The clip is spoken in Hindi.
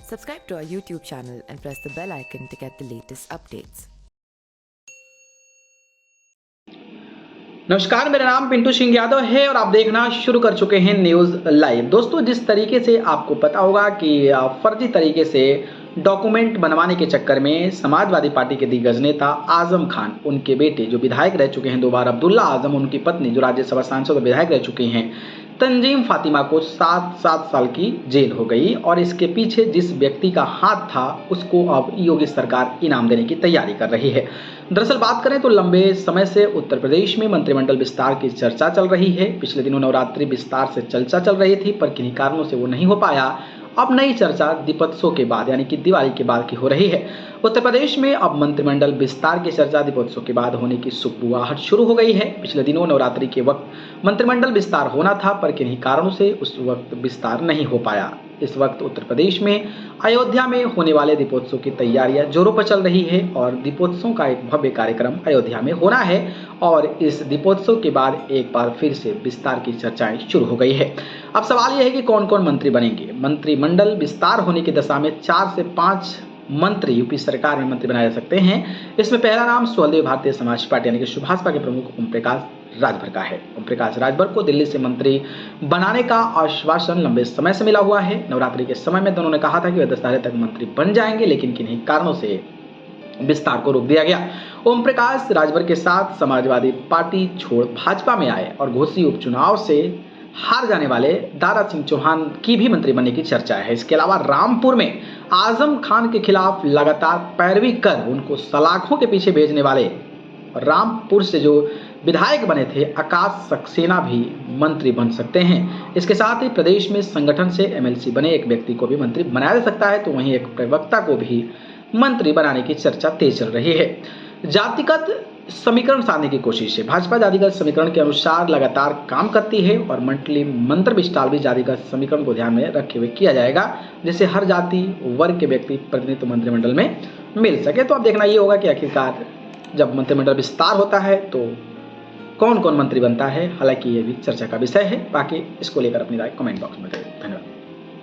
Subscribe to our YouTube channel and press the bell icon to get the latest updates. नमस्कार, मेरा नाम पिंटू सिंह यादव है और आप देखना शुरू कर चुके हैं न्यूज़ लाइव। दोस्तों, जिस तरीके से आपको पता होगा कि फर्जी तरीके से डॉक्यूमेंट बनवाने के चक्कर में समाजवादी पार्टी के दिग्गज नेता आजम खान, उनके बेटे जो विधायक रह चुके हैं 2 बार अब्दुल्ला आजम, उनकी पत्नी जो राज्यसभा सांसद और विधायक रह चुकी हैं तंजीम फातिमा को 7 साल की जेल हो गई और इसके पीछे जिस व्यक्ति का हाथ था उसको अब योगी सरकार इनाम देने की तैयारी कर रही है। दरअसल बात करें तो लंबे समय से उत्तर प्रदेश में मंत्रिमंडल विस्तार की चर्चा चल रही है। पिछले दिनों नवरात्रि विस्तार से चर्चा चल रही थी, पर किन्हीं कारणों से वो नहीं हो पाया। अब नई चर्चा दीपोत्सव के बाद यानी कि दिवाली के बाद की हो रही है। उत्तर प्रदेश में अब मंत्रिमंडल विस्तार की चर्चा दीपोत्सव के बाद होने की सुगबुगाहट शुरू हो गई है। पिछले दिनों नवरात्रि के वक्त मंत्रिमंडल विस्तार होना था, पर किन्हीं कारणों से उस वक्त विस्तार नहीं हो पाया। इस वक्त उत्तर प्रदेश में अयोध्या में होने वाले दीपोत्सव की तैयारियां जोरों पर चल रही है और दीपोत्सव का एक भव्य कार्यक्रम अयोध्या में होना है और इस दीपोत्सव के बाद एक बार फिर से विस्तार की चर्चाएं शुरू हो गई है। अब सवाल यह है कि कौन कौन मंत्री बनेंगे। मंत्रिमंडल विस्तार होने की दशा में 4 से 5 मंत्री यूपी सरकार में मंत्री बनाए जा सकते हैं। इसमें पहला नाम स्वदेव भारतीय समाज पार्टी यानी कि सुभाषपा के प्रमुख ओम प्रकाश राजभर का है। ओम प्रकाश राजभर को दिल्ली से मंत्री बनाने का आश्वासन लंबे समय से मिला हुआ है। नवरात्रि के समय में दोनों ने कहा था कि वे दशहरे तक मंत्री बन जाएंगे, लेकिन किन्हीं कारणों से विस्तार को रोक दिया गया। ओम प्रकाश राजभर के साथ समाजवादी पार्टी छोड़ भाजपा में आए और घोसी उपचुनाव से हार जाने वाले दारा सिंह चौहान की भी मंत्री बनने की चर्चा है। इसके अलावा रामपुर में आजम खान के खिलाफ लगातार पैरवी कर उनको सलाखों के पीछे भेजने वाले रामपुर से जो विधायक बने थे आकाश सक्सेना भी मंत्री बन सकते हैं। इसके साथ ही प्रदेश में संगठन से एमएलसी बने एक व्यक्ति को भी मंत्री बनाया जा सकता है, तो वहीं एक प्रवक्ता को भी मंत्री बनाने की चर्चा तेज चल रही है। जातिगत समीकरण साधने की कोशिश है। भाजपा जातिगत समीकरण के अनुसार लगातार काम करती है और मंत्र विस्तार भी जातिगत समीकरण को ध्यान में रखे हुए किया जाएगा, जिससे हर जाति वर्ग के व्यक्ति प्रतिनिधित्व मंत्रिमंडल में मिल सके। तो अब देखना ये होगा कि आखिरकार जब मंत्रिमंडल विस्तार होता है तो कौन कौन मंत्री बनता है। हालांकि ये भी चर्चा का विषय है। बाकी इसको लेकर अपनी राय कमेंट बॉक्स में दें। धन्यवाद।